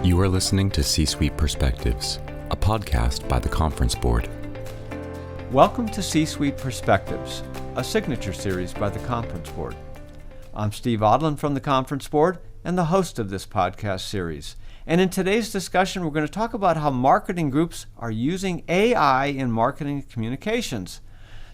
You are listening to C-Suite Perspectives, a podcast by the Conference Board. Welcome to C-Suite Perspectives, a signature series by the Conference Board. I'm Steve Odland from the Conference Board and the host of this podcast series. And in today's discussion, we're going to talk about how marketing groups are using AI in marketing communications.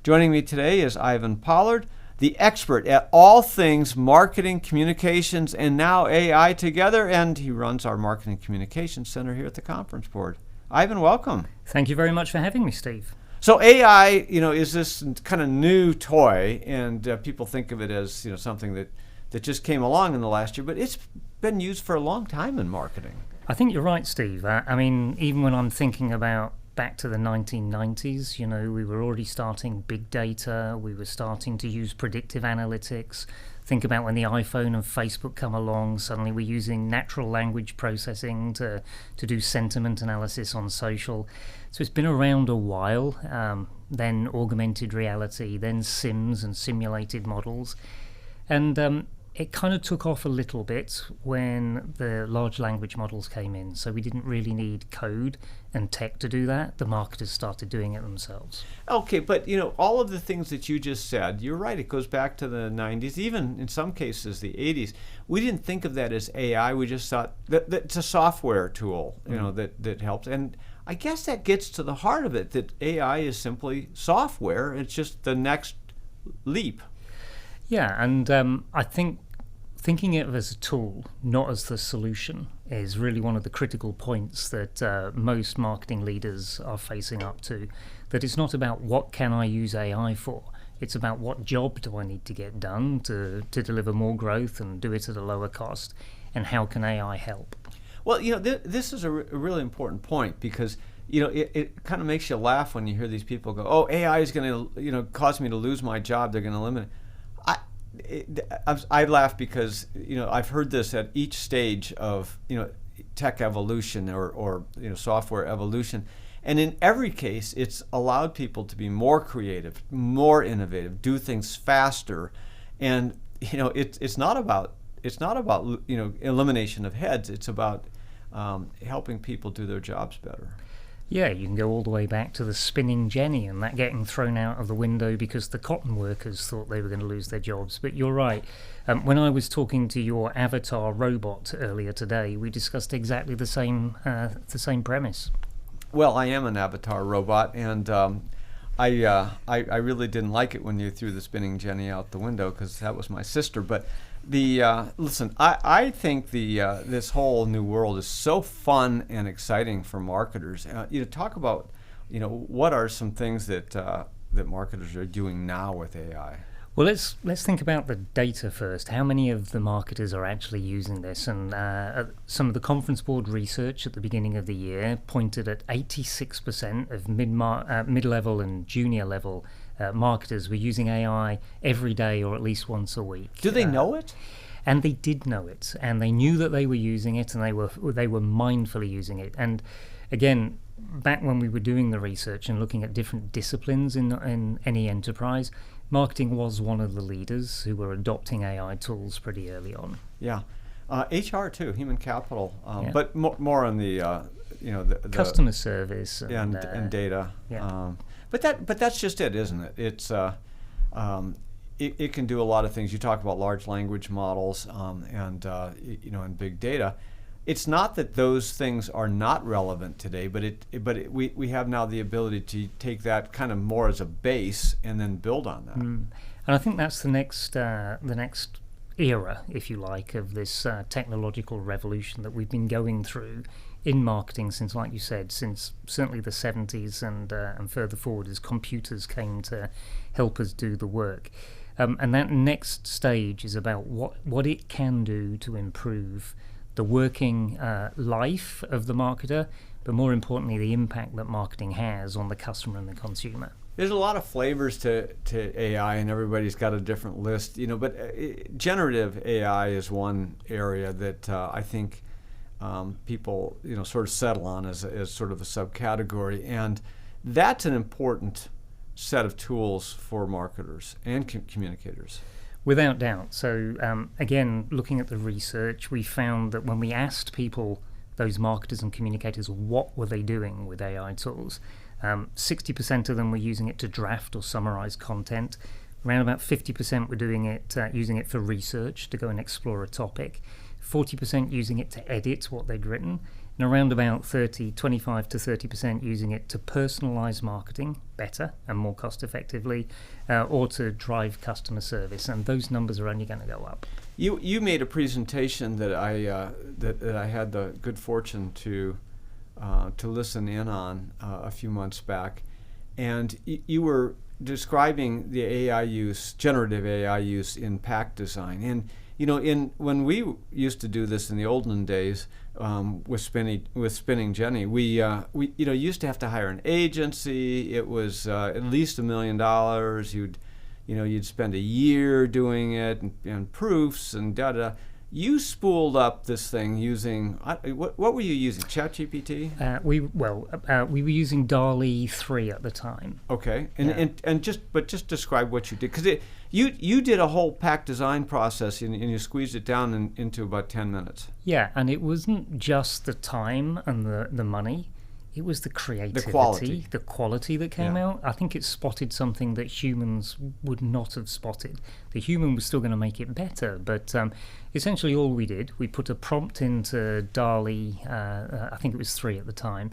Joining me today is Ivan Pollard, the expert at all things marketing, communications, and now AI together, and he runs our Marketing Communications Center here at the Conference Board. Ivan, welcome. Thank you very much for having me, Steve. So AI, is this kind of new toy, and people think of it as, something that just came along in the last year, but it's been used for a long time in marketing. I think you're right, Steve. Even when I'm thinking about back to the 1990s, we were already starting big data, we were starting to use predictive analytics. Think about when the iPhone and Facebook come along, suddenly we're using natural language processing to do sentiment analysis on social. So it's been around a while, then augmented reality, then sims and simulated models. And it kind of took off a little bit when the large language models came in. So we didn't really need code and tech to do that. The marketers started doing it themselves. Okay, but all of the things that you just said, you're right, it goes back to the 90s, even in some cases the 80s. We didn't think of that as AI, we just thought that it's a software tool, that helps. And I guess that gets to the heart of it, that AI is simply software, it's just the next leap. Yeah, and I think thinking of it as a tool, not as the solution, is really one of the critical points that most marketing leaders are facing up to. That it's not about what can I use AI for, it's about what job do I need to get done to deliver more growth and do it at a lower cost, and how can AI help? Well, this is a really important point because it kind of makes you laugh when you hear these people go, "Oh, AI is going to cause me to lose my job. They're going to eliminate." I laugh because I've heard this at each stage of tech evolution or software evolution, and in every case, it's allowed people to be more creative, more innovative, do things faster, and it's not about elimination of heads. It's about helping people do their jobs better. Yeah, you can go all the way back to the spinning jenny and that getting thrown out of the window because the cotton workers thought they were going to lose their jobs. But you're right. When I was talking to your avatar robot earlier today, we discussed exactly the same premise. Well, I am an avatar robot, and I really didn't like it when you threw the spinning jenny out the window because that was my sister. But listen, I think this whole new world is so fun and exciting for marketers. Talk about what are some things that marketers are doing now with AI. Well, let's think about the data first. How many of the marketers are actually using this? And some of the Conference Board research at the beginning of the year pointed at 86% of mid-level and junior level marketers were using AI every day or at least once a week. Do they know it? And they did know it, and they knew that they were using it, and they were mindfully using it. And again, back when we were doing the research and looking at different disciplines in any enterprise, marketing was one of the leaders who were adopting AI tools pretty early on. Yeah, HR too, human capital, but more on the the customer service and data. Yeah. But that's just it, isn't it? It's it can do a lot of things. You talk about large language models and big data. It's not that those things are not relevant today, but we have now the ability to take that kind of more as a base and then build on that. And I think that's the next era, if you like, of this technological revolution that we've been going through in marketing since, like you said, since certainly the 70s and further forward as computers came to help us do the work. And that next stage is about what it can do to improve the working life of the marketer, but more importantly, the impact that marketing has on the customer and the consumer. There's a lot of flavors to AI, and everybody's got a different list, but generative AI is one area that I think people, sort of settle on as sort of a subcategory, and that's an important set of tools for marketers and communicators. Without doubt. So again, looking at the research, we found that when we asked people those marketers and communicators, what were they doing with AI tools. 60% of them were using it to draft or summarize content. Around about 50% were doing it, using it for research, to go and explore a topic. 40% using it to edit what they'd written. And around about 25 to 30% using it to personalize marketing better and more cost effectively, or to drive customer service. And those numbers are only going to go up. You made a presentation that I had the good fortune to listen in on a few months back, and you were describing the AI use, generative AI use in pack design. And when we used to do this in the olden days with Spinning Jenny, we used to have to hire an agency. It was at least $1 million. You'd spend a year doing it and proofs and da. You spooled up this thing using what were you using? ChatGPT? We were using DALL-E 3 at the time. Okay, and just describe what you did, because you did a whole pack design process and you squeezed it down into about 10 minutes. Yeah, and it wasn't just the time and the money. It was the creativity, the quality that came out. I think it spotted something that humans would not have spotted. The human was still going to make it better, but essentially all we did, we put a prompt into DALL-E, I think it was 3 at the time,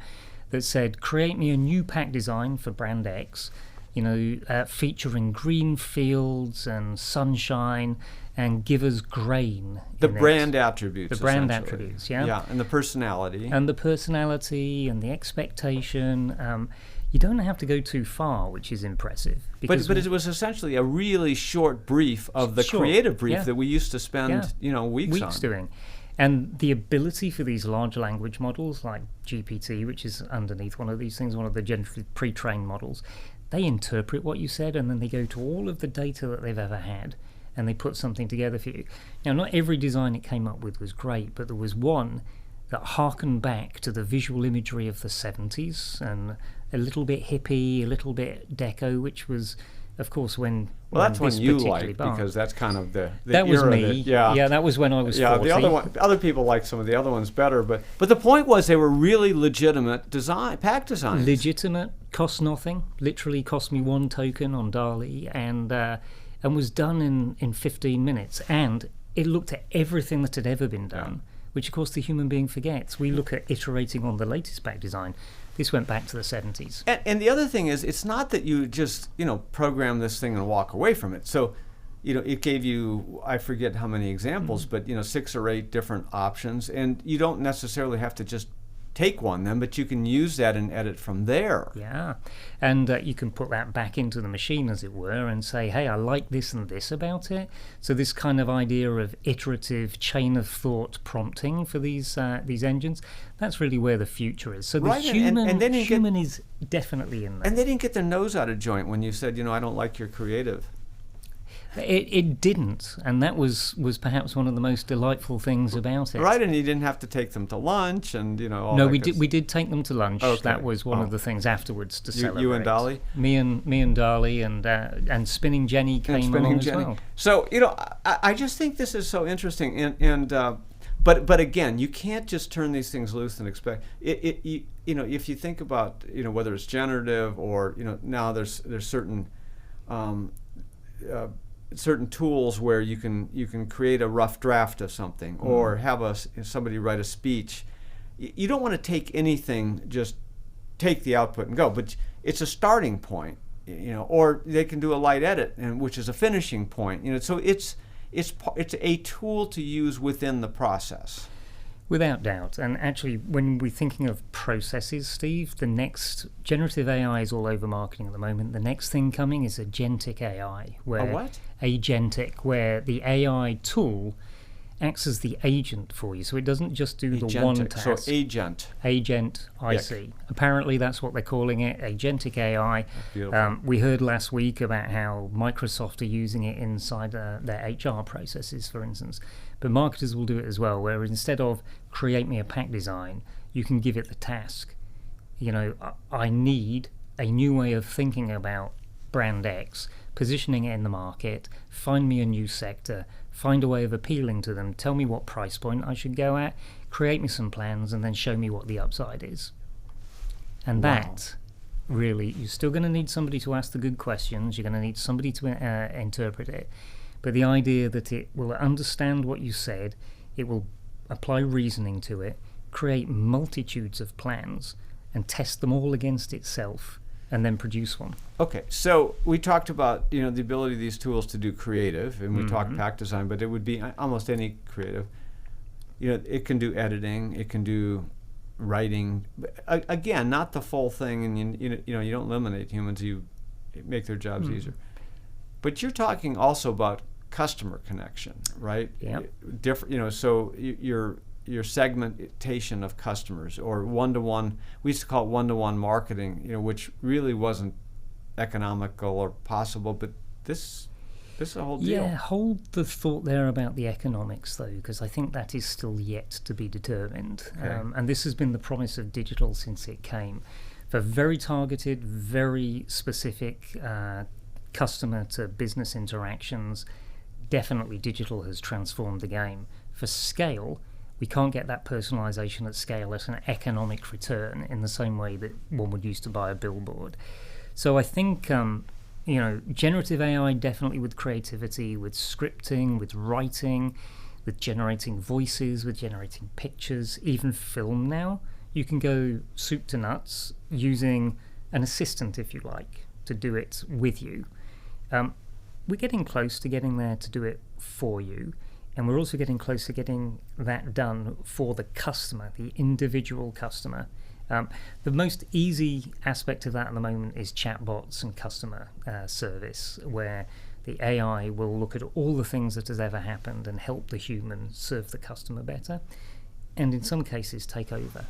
that said, create me a new pack design for brand X, featuring green fields and sunshine, and give us grain. The brand attributes. The brand attributes, yeah. Yeah, and the personality. And the personality and the expectation. You don't have to go too far, which is impressive. But it was essentially a really short brief of the creative brief that we used to spend weeks on doing. And the ability for these large language models like GPT, which is underneath one of these things, one of the generally pre-trained models, they interpret what you said, and then they go to all of the data that they've ever had, and they put something together for you. Now, not every design it came up with was great, but there was one that harkened back to the visual imagery of the 70s, and a little bit hippie, a little bit deco, which was, of course, when that's when you like, because that's kind of the that was era me. That was when I was 40. The other people like some of the other ones better, but the point was they were really legitimate pack designs. Legitimate, cost nothing. Literally cost me 1 token on DALL-E, and was done in 15 minutes. And it looked at everything that had ever been done, which of course the human being forgets. We look at iterating on the latest pack design. This went back to the 70s. And the other thing is, it's not that you just, program this thing and walk away from it. So, it gave you, I forget how many examples, but, 6 or 8 different options. And you don't necessarily have to just take one then, but you can use that and edit from there. Yeah, and you can put that back into the machine, as it were, and say, hey, I like this and this about it. So this kind of idea of iterative chain of thought prompting for these engines, that's really where the future is. So the human is definitely in there. And they didn't get their nose out of joint when you said, I don't like your creative. It didn't, and that was perhaps one of the most delightful things about it. Right, and you didn't have to take them to lunch, and all. No, we did take them to lunch. Okay. That was one of the things afterwards to celebrate. You and Dolly. Me and Dolly and Spinning Jenny came along as well. So I just think this is so interesting, and but again, you can't just turn these things loose and expect it. If you think about whether it's generative or now there's certain certain tools where you can create a rough draft of something or have somebody write a speech. You don't want to take anything, just take the output and go, but it's a starting point, or they can do a light edit, which is a finishing point. So it's a tool to use within the process. Without doubt. And actually, when we're thinking of processes, Steve, the next generative AI is all over marketing at the moment. The next thing coming is agentic AI. A what? Agentic, where the AI tool acts as the agent for you. So it doesn't just do the one task. So agent. Agent, I see. Apparently that's what they're calling it, agentic AI. We heard last week about how Microsoft are using it inside their HR processes, for instance. But marketers will do it as well, where instead of create me a pack design, you can give it the task. I need a new way of thinking about brand X, positioning it in the market, find me a new sector, find a way of appealing to them, tell me what price point I should go at, create me some plans, and then show me what the upside is. And Wow. that, really, you're still going to need somebody to ask the good questions, you're going to need somebody to interpret it, but the idea that it will understand what you said, it will apply reasoning to it, create multitudes of plans, and test them all against itself, and then produce one. Okay, so we talked about the ability of these tools to do creative, and we talked pack design, but it would be almost any creative. It can do editing, it can do writing. Again, not the full thing, and you don't eliminate humans; you make their jobs easier. But you're talking also about customer connection, right? Yeah. Different, so your segmentation of customers, or one-to-one. We used to call it one-to-one marketing, which really wasn't economical or possible, but this is a whole deal. Yeah, hold the thought there about the economics, though, because I think that is still yet to be determined. Okay. And this has been the promise of digital since it came. For very targeted, very specific customer-to-business interactions, definitely digital has transformed the game. For scale, we can't get that personalization at scale at an economic return in the same way that one would use to buy a billboard. So I think, generative AI definitely with creativity, with scripting, with writing, with generating voices, with generating pictures, even film now. You can go soup to nuts using an assistant, if you like, to do it with you. We're getting close to getting there to do it for you. And we're also getting close to getting that done for the customer, the individual customer. The most easy aspect of that at the moment is chatbots and customer service, where the AI will look at all the things that has ever happened and help the human serve the customer better, and in some cases take over.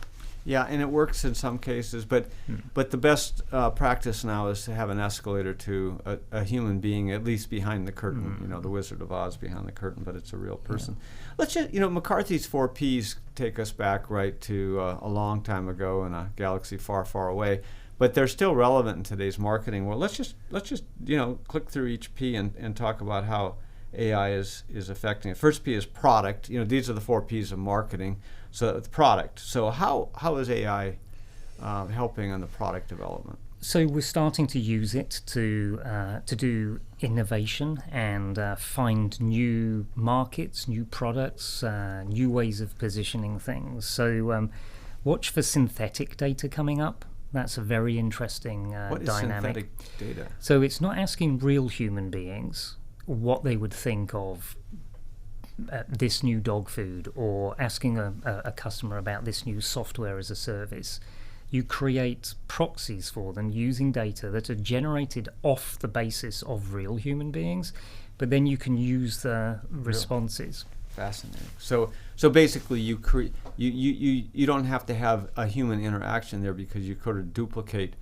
Yeah, and it works in some cases, but the best practice now is to have an escalator to a human being, at least behind the curtain. The Wizard of Oz behind the curtain, but it's a real person. Let's just, McCarthy's 4 Ps take us back right to a long time ago in a galaxy far, far away, but they're still relevant in today's marketing world. Let's just click through each P and talk about how AI is affecting it. First P is product. These are the 4 Ps of marketing. So the product. So how is AI helping on the product development? So we're starting to use it to do innovation and find new markets, new products, new ways of positioning things. So watch for synthetic data coming up. That's a very interesting What is dynamic. synthetic data? So it's not asking real human beings what they would think of this new dog food, or asking a customer about this new software as a service. You create proxies for them using data that are generated off the basis of real human beings, but then you can use the responses. Fascinating. So basically, you don't have to have a human interaction there, because you could duplicate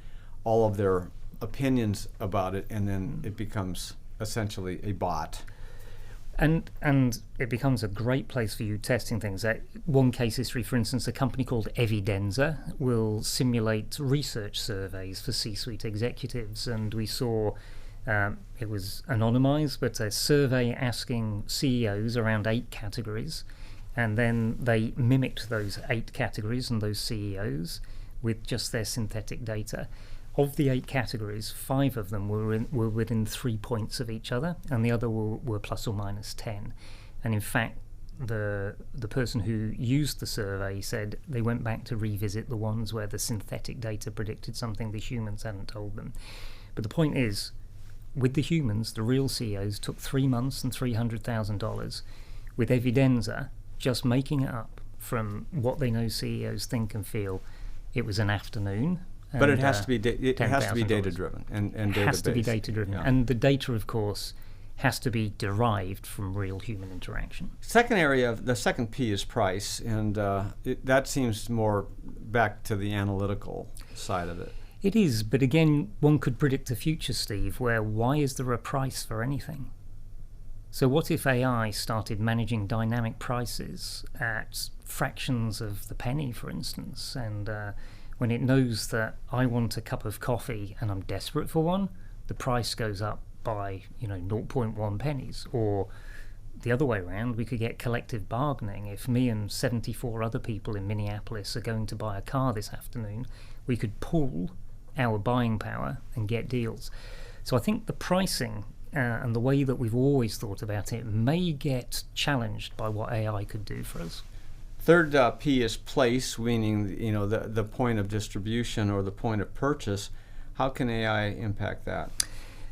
all of their opinions about it, and then it becomes essentially a bot. And it becomes a great place for you testing things. One case history, for instance, a company called Evidenza will simulate research surveys for C-suite executives, and we saw it was anonymized, but a survey asking CEOs around 8 categories, and then they mimicked those 8 categories and those CEOs with just their synthetic data. Of the 8 categories, 5 of them were within 3 points of each other, and the other were plus or minus 10. And in fact, the person who used the survey said they went back to revisit the ones where the synthetic data predicted something the humans hadn't told them. But the point is, with the humans, the real CEOs took 3 months and $300,000. With Evidenza, just making it up from what they know CEOs think and feel, it was an afternoon. But it has to be $10,000. data driven and it data has to be based. data driven, Yeah. and the data, of course, has to be derived from real human interaction. Second area, the second P is price, and that seems more back to the analytical side of it. It is, but again, one could predict a future, Steve, where why is there a price for anything? So what if AI started managing dynamic prices at fractions of the penny, for instance, and when it knows that I want a cup of coffee and I'm desperate for one, the price goes up by, zero point 0.1 pennies. Or the other way around, we could get collective bargaining. If me and 74 other people in Minneapolis are going to buy a car this afternoon, we could pool our buying power and get deals. So I think the pricing and the way that we've always thought about it may get challenged by what AI could do for us. Third P is place, meaning the point of distribution or the point of purchase. How can AI impact that?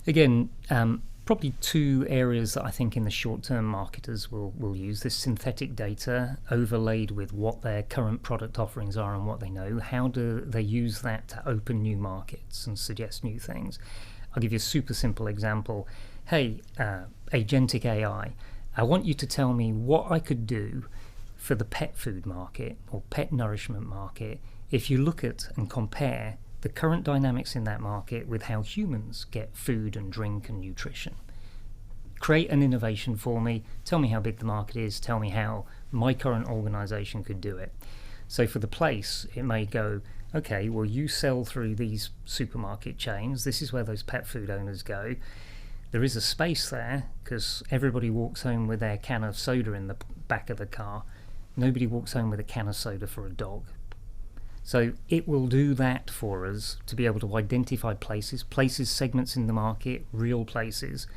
Again, probably two areas that I think in the short term marketers will use this: synthetic data overlaid with what their current product offerings are and what they know. How do they use that to open new markets and suggest new things? I'll give you a super simple example. Hey, agentic AI, I want you to tell me what I could do for the pet food market or pet nourishment market if you look at and compare the current dynamics in that market with how humans get food and drink and nutrition. Create an innovation for me, tell me how big the market is, tell me how my current organization could do it. So for the place, it may go, okay, well, you sell through these supermarket chains, this is where those pet food owners go. There is a space there because everybody walks home with their can of soda in the back of the car. Nobody walks home with a can of soda for a dog. So it will do that for us to be able to identify places, segments in the market, real places,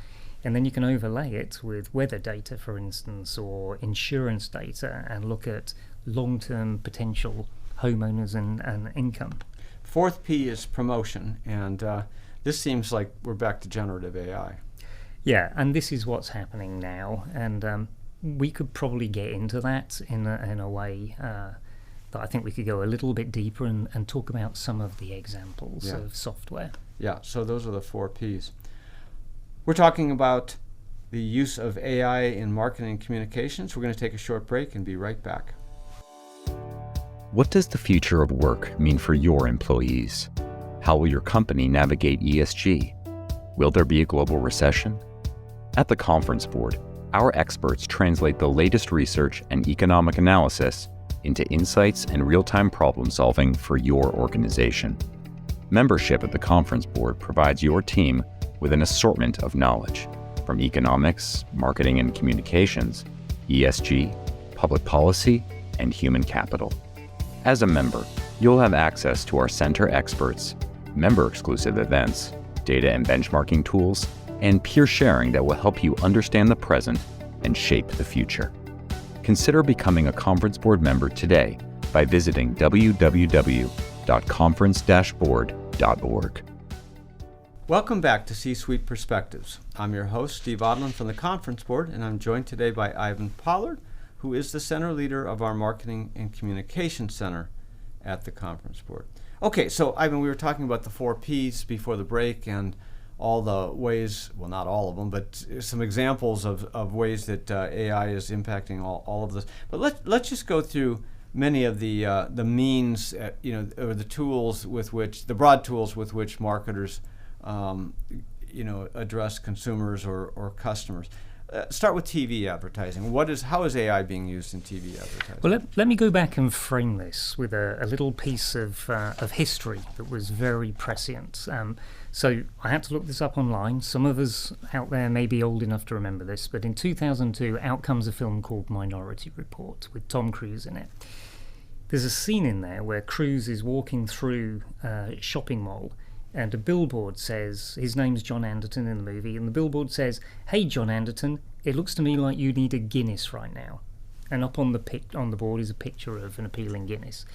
and then you can overlay it with weather data, for instance, or insurance data, and look at long-term potential homeowners and income. Fourth P is promotion, and this seems like we're back to generative AI. Yeah, and this is what's happening now, and we could probably get into that in a way that I think we could go a little bit deeper and talk about some of the examples of software. Yeah, so those are the 4 Ps. We're talking about the use of AI in marketing and communications. We're going to take a short break and be right back. What does the future of work mean for your employees? How will your company navigate ESG? Will there be a global recession? At the Conference Board, our experts translate the latest research and economic analysis into insights and real-time problem solving for your organization. Membership at the Conference Board provides your team with an assortment of knowledge, from economics, marketing and communications, ESG, public policy, and human capital. As a member, you'll have access to our center experts, member-exclusive events, data and benchmarking tools, and peer sharing that will help you understand the present and shape the future. Consider becoming a Conference Board member today by visiting www.conference-board.org. Welcome back to C-Suite Perspectives. I'm your host, Steve Odland from the Conference Board, and I'm joined today by Ivan Pollard, who is the center leader of our Marketing and Communication Center at the Conference Board. Okay, so Ivan, we were talking about the 4 Ps before the break and all the ways, well, not all of them, but some examples of ways that AI is impacting all of this. But let's just go through many of the means, or the tools with which, the broad tools with which marketers address consumers or customers. Start with TV advertising. How is AI being used in TV advertising? Well, let me go back and frame this with a little piece of history that was very prescient. So I had to look this up online. Some of us out there may be old enough to remember this, but in 2002, out comes a film called Minority Report with Tom Cruise in it. There's a scene in there where Cruise is walking through a shopping mall, and a billboard says, his name's John Anderton in the movie, and the billboard says, "Hey John Anderton, it looks to me like you need a Guinness right now." And up on the board is a picture of an appealing Guinness.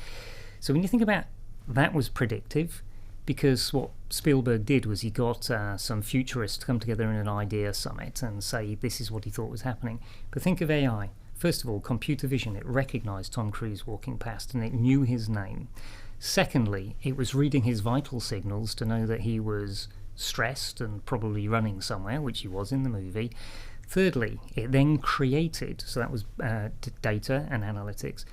So when you think about that, was predictive, because what Spielberg did was he got some futurists to come together in an idea summit and say this is what he thought was happening. But think of AI. First of all, computer vision, it recognized Tom Cruise walking past and it knew his name. Secondly, it was reading his vital signals to know that he was stressed and probably running somewhere, which he was in the movie. Thirdly, it then created, so that was data and analytics.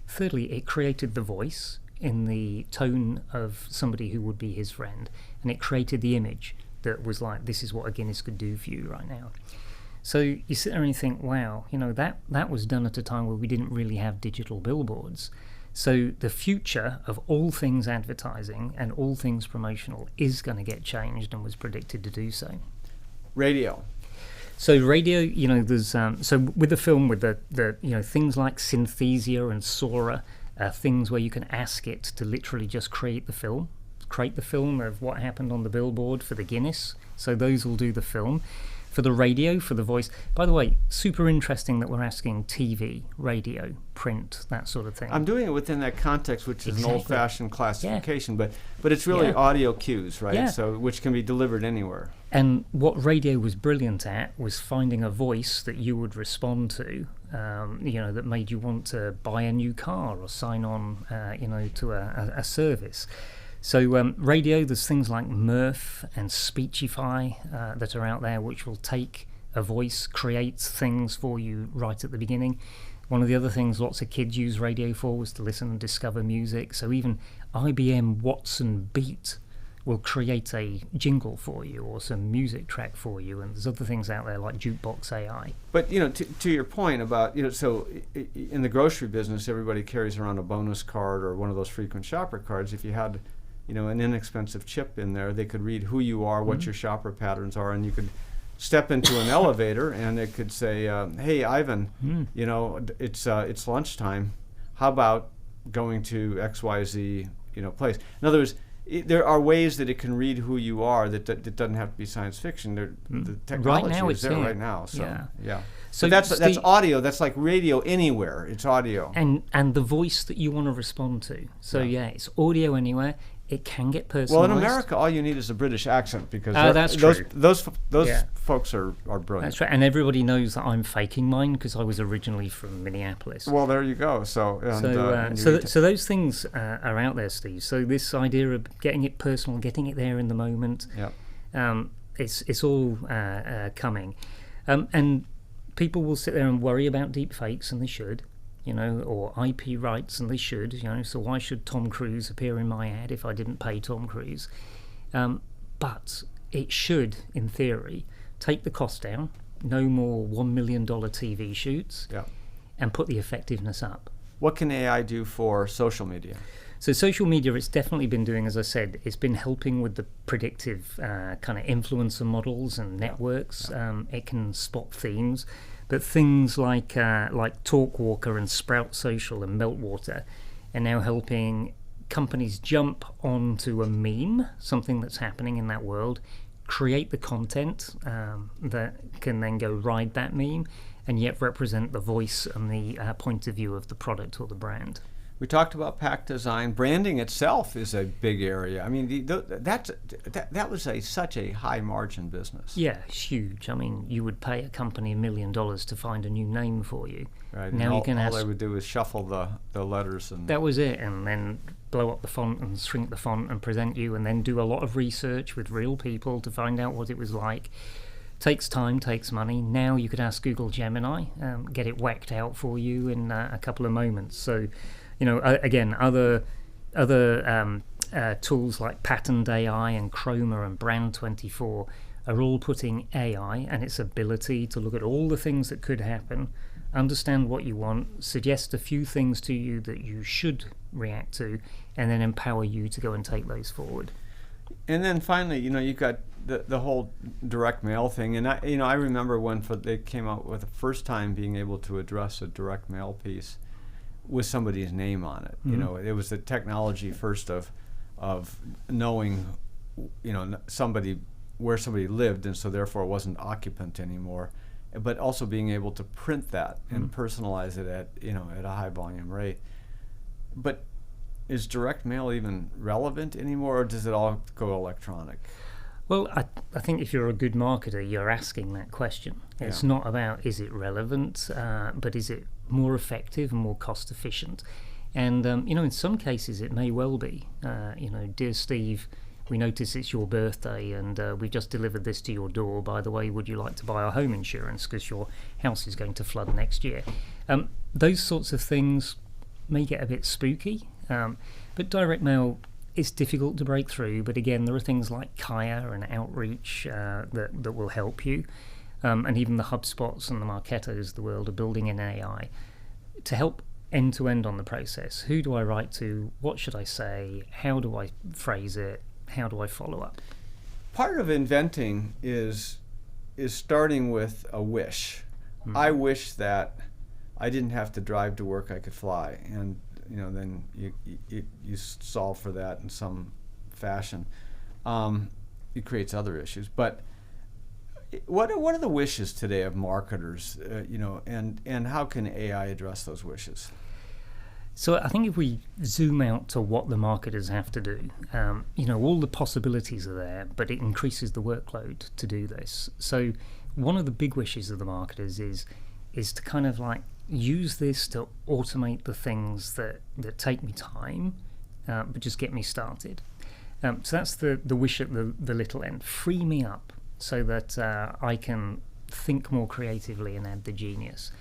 Thirdly, it created the voice in the tone of somebody who would be his friend, and it created the image that was like, this is what a Guinness could do for you right now. So you sit there and you think, wow, that was done at a time where we didn't really have digital billboards. So the future of all things advertising and all things promotional is going to get changed and was predicted to do so. Radio. So radio, there's so with the film, with the things like Synthesia and Sora, things where you can ask it to literally just create the film of what happened on the billboard for the Guinness. So those will do the film. For the radio, for the voice. By the way, super interesting that we're asking TV, radio, print, that sort of thing. I'm doing it within that context, which is an old-fashioned classification, but it's really audio cues, right? Yeah. So which can be delivered anywhere. And what radio was brilliant at was finding a voice that you would respond to, that made you want to buy a new car or sign on, to a service. So radio, there's things like Murph and Speechify that are out there, which will take a voice, create things for you right at the beginning. One of the other things lots of kids use radio for was to listen and discover music. So even IBM Watson Beat will create a jingle for you or some music track for you, and there's other things out there like Jukebox AI. But to your point about so in the grocery business, everybody carries around a bonus card or one of those frequent shopper cards. If you had an inexpensive chip in there, they could read who you are, what your shopper patterns are, and you could step into an elevator and it could say, "Hey, Ivan, it's lunchtime. How about going to XYZ, place?" In other words, there are ways that it can read who you are that doesn't have to be science fiction. The technology right now is there right now. So yeah. So that's audio. That's like radio anywhere. It's audio. And the voice that you want to respond to. So it's audio anywhere. It can get personalized. Well, in America, all you need is a British accent because that's true. Those folks are brilliant. That's right, and everybody knows that I'm faking mine because I was originally from Minneapolis. Well, there you go. So those things are out there, Steve. So this idea of getting it personal, getting it there in the moment, it's all coming, and people will sit there and worry about deep fakes, and they should. Or IP rights, and they should, so why should Tom Cruise appear in my ad if I didn't pay Tom Cruise? But it should, in theory, take the cost down, no more $1 million TV shoots, and put the effectiveness up. What can AI do for social media? So social media, it's definitely been doing, as I said, it's been helping with the predictive kind of influencer models and networks. It can spot themes. But things like Talkwalker and Sprout Social and Meltwater are now helping companies jump onto a meme, something that's happening in that world, create the content that can then go ride that meme, and yet represent the voice and the point of view of the product or the brand. We talked about pack design. Branding itself is a big area. I mean, that was such a high margin business. Yeah, it's huge. I mean, you would pay a company $1 million to find a new name for you. Right. Now all they would do is shuffle the letters and that was it, and then blow up the font and shrink the font and present you, and then do a lot of research with real people to find out what it was like. Takes time, takes money. Now you could ask Google Gemini, get it whacked out for you in a couple of moments. So. Again, other tools like Patterned AI and Chroma and Brand24 are all putting AI and its ability to look at all the things that could happen, understand what you want, suggest a few things to you that you should react to, and then empower you to go and take those forward. And then finally, you've got the whole direct mail thing, and I remember when they came out with the first time being able to address a direct mail piece with somebody's name on it. Mm-hmm. It was the technology first of knowing, somebody where somebody lived, and so therefore it wasn't occupant anymore, but also being able to print that and personalize it at a high volume rate. But is direct mail even relevant anymore, or does it all go electronic? Well, I think if you're a good marketer, you're asking that question. It's not about is it relevant, but is it more effective and more cost efficient? And in some cases it may well be. Dear Steve, we notice it's your birthday and we just delivered this to your door. By the way, would you like to buy our home insurance because your house is going to flood next year? Those sorts of things may get a bit spooky, but direct mail, it's difficult to break through, but again, there are things like Kaya and Outreach that will help you, and even the HubSpots and the Marketos of the world are building in AI to help end to end on the process. Who do I write to? What should I say? How do I phrase it? How do I follow up? Part of inventing is starting with a wish. I wish that I didn't have to drive to work, I could fly. And then you solve for that in some fashion. It creates other issues. But what are the wishes today of marketers, and how can AI address those wishes? So I think if we zoom out to what the marketers have to do, all the possibilities are there, but it increases the workload to do this. So one of the big wishes of the marketers is to kind of like use this to automate the things that take me time, but just get me started. So that's the wish at the little end. Free me up so that I can think more creatively and add the genius.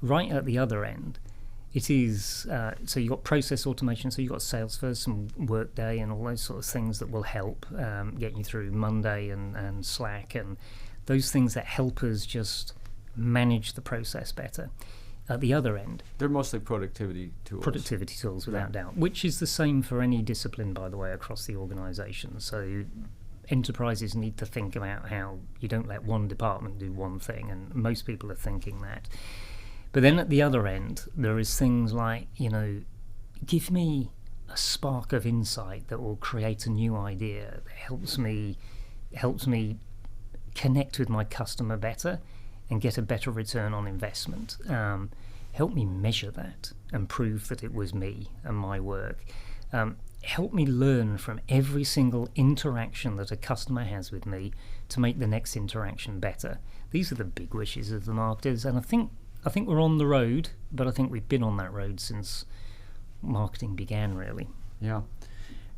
Right at the other end, it is, so you've got process automation, so you've got Salesforce and Workday and all those sort of things that will help get you through Monday and Slack and those things that help us just manage the process better. At the other end, they're mostly productivity tools. Without doubt, which is the same for any discipline, by the way, across the organization. So enterprises need to think about how you don't let one department do one thing, and most people are thinking that. But then at the other end, there is things like, give me a spark of insight that will create a new idea that helps me connect with my customer better and get a better return on investment. Help me measure that and prove that it was me and my work. Help me learn from every single interaction that a customer has with me to make the next interaction better. These are the big wishes of the marketers, and I think we're on the road, but I think we've been on that road since marketing began, really. Yeah.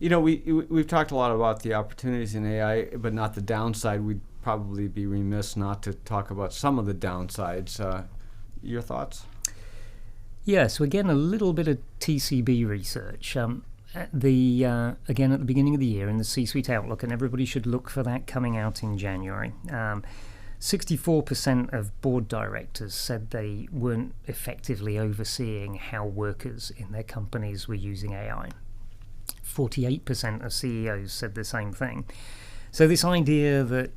We've talked a lot about the opportunities in AI, but not the downside. We'd probably be remiss not to talk about some of the downsides. Your thoughts? Yeah, so again, a little bit of TCB research. Again, at the beginning of the year in the C-Suite Outlook, and everybody should look for that coming out in January. 64% of board directors said they weren't effectively overseeing how workers in their companies were using AI. 48% of CEOs said the same thing. So this idea that,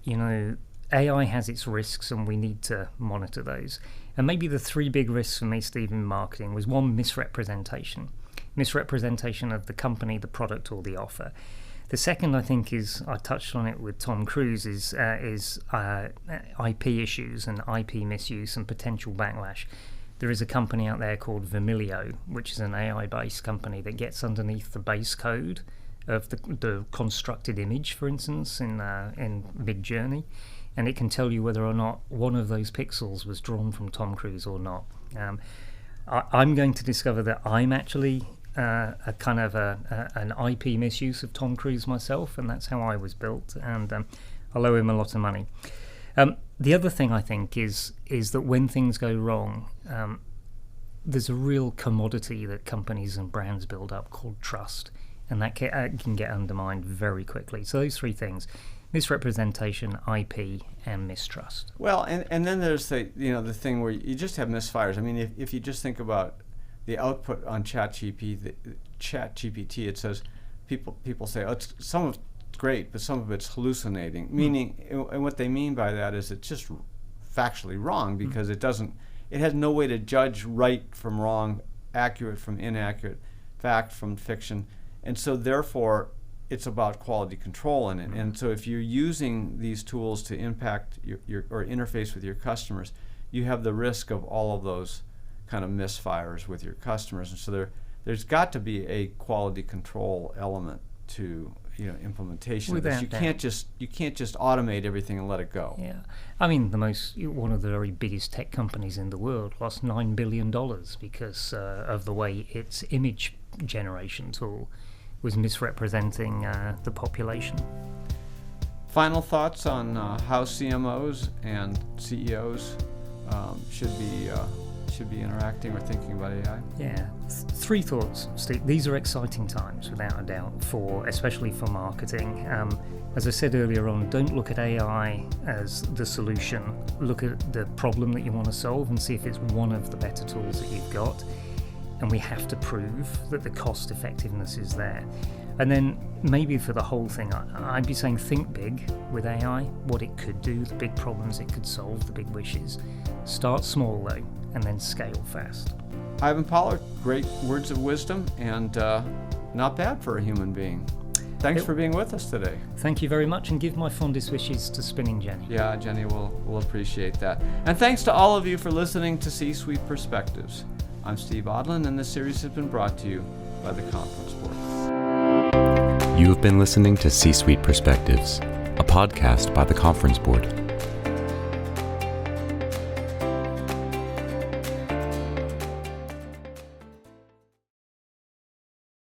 AI has its risks and we need to monitor those. And maybe the three big risks for me, Steve, in marketing was one, misrepresentation of the company, the product, or the offer. The second, I think, is, I touched on it with Tom Cruise, is IP issues and IP misuse and potential backlash. There is a company out there called Vermilio, which is an AI-based company that gets underneath the base code of the constructed image, for instance, in Midjourney, and it can tell you whether or not one of those pixels was drawn from Tom Cruise or not. I'm going to discover that I'm actually a kind of an IP misuse of Tom Cruise myself, and that's how I was built, and I'll owe him a lot of money. The other thing I think is that when things go wrong, there's a real commodity that companies and brands build up called trust, and that can get undermined very quickly. So those three things: misrepresentation, IP, and mistrust. Well, and then there's the thing where you just have misfires. I mean, if you just think about the output on ChatGPT, it says people say, some of it's great, but some of it's hallucinating. Meaning, and what they mean by that is it's just factually wrong because it has no way to judge right from wrong, accurate from inaccurate, fact from fiction, and so therefore it's about quality control in it. And so if you're using these tools to impact your or interface with your customers, you have the risk of all of those kind of misfires with your customers. And so there's got to be a quality control element to implementation of this. You can't just automate everything and let it go. Yeah, I mean, one of the very biggest tech companies in the world lost $9 billion because of the way its image generation tool was misrepresenting the population. Final thoughts on how CMOs and CEOs should be interacting or thinking about AI? Yeah, three thoughts, Steve. These are exciting times, without a doubt, especially for marketing. As I said earlier on, don't look at AI as the solution. Look at the problem that you want to solve and see if it's one of the better tools that you've got. and we have to prove that the cost effectiveness is there. And then maybe for the whole thing, I'd be saying think big with AI, what it could do, the big problems it could solve, the big wishes. Start small though, and then scale fast. Ivan Pollard, great words of wisdom, and not bad for a human being. Thanks for being with us today. Thank you very much, and give my fondest wishes to Spinning Jenny. Yeah, Jenny will appreciate that. And thanks to all of you for listening to C-Suite Perspectives. I'm Steve Odland, and this series has been brought to you by the Conference Board. You have been listening to C-Suite Perspectives, a podcast by the Conference Board.